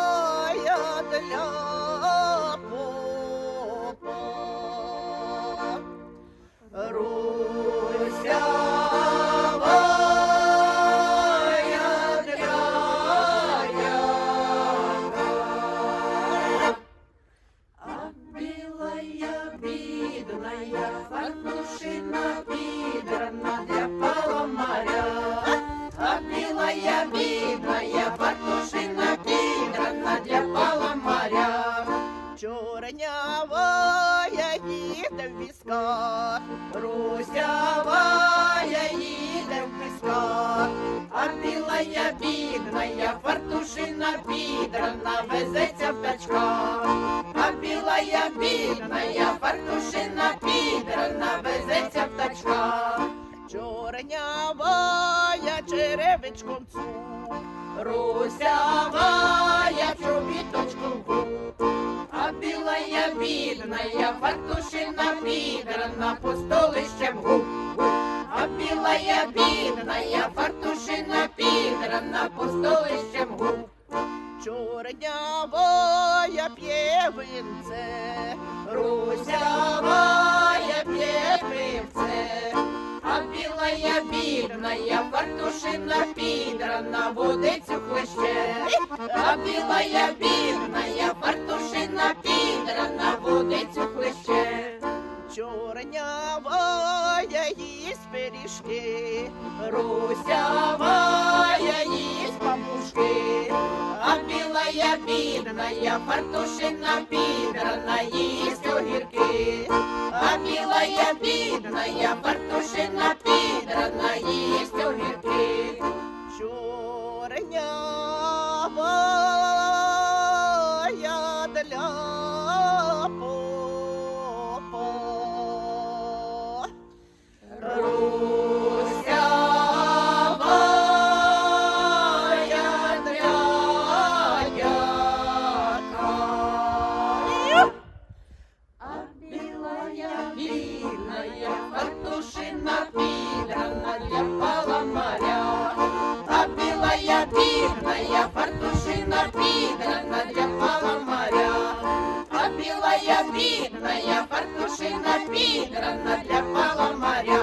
Чорнявая для попа, русявая для яка, а белая бедная фартушина пидорна для паламаря. Белая бедная фартушина пидорна для паламаря. Чорнявая їде в візках, русявая їде в пісках, а білая бідная фартушина пидорна везеться в тачках. А білая бідная фартушина пидорна везеться в тачках. Чорнявая черевичком цук, русявая чобіточком гук, а білая бідная фартушина пидорна пустолищем гук. А білая бідная фартушина пидорна пустолищем гук. Чорнявая п'є винце, русявая п'є пивце, а білая бідная фартушина пидорна водицю хлеще. А білая бідная фартушина пидорна водицю хлеще. Чорнявая їсть пиріжки, русявая їсть пампушки, а білая бідная фартушина пидорна їсть огірки. А білая бідная фартушина пидорна їсть огірки. Чорнявая для попа, русявая для яка, а белая бедная фартушина пидорна для паламаря. А белая бедная фартушина пидорна для паламаря. А белая бедная фартушина пидорна для паламаря.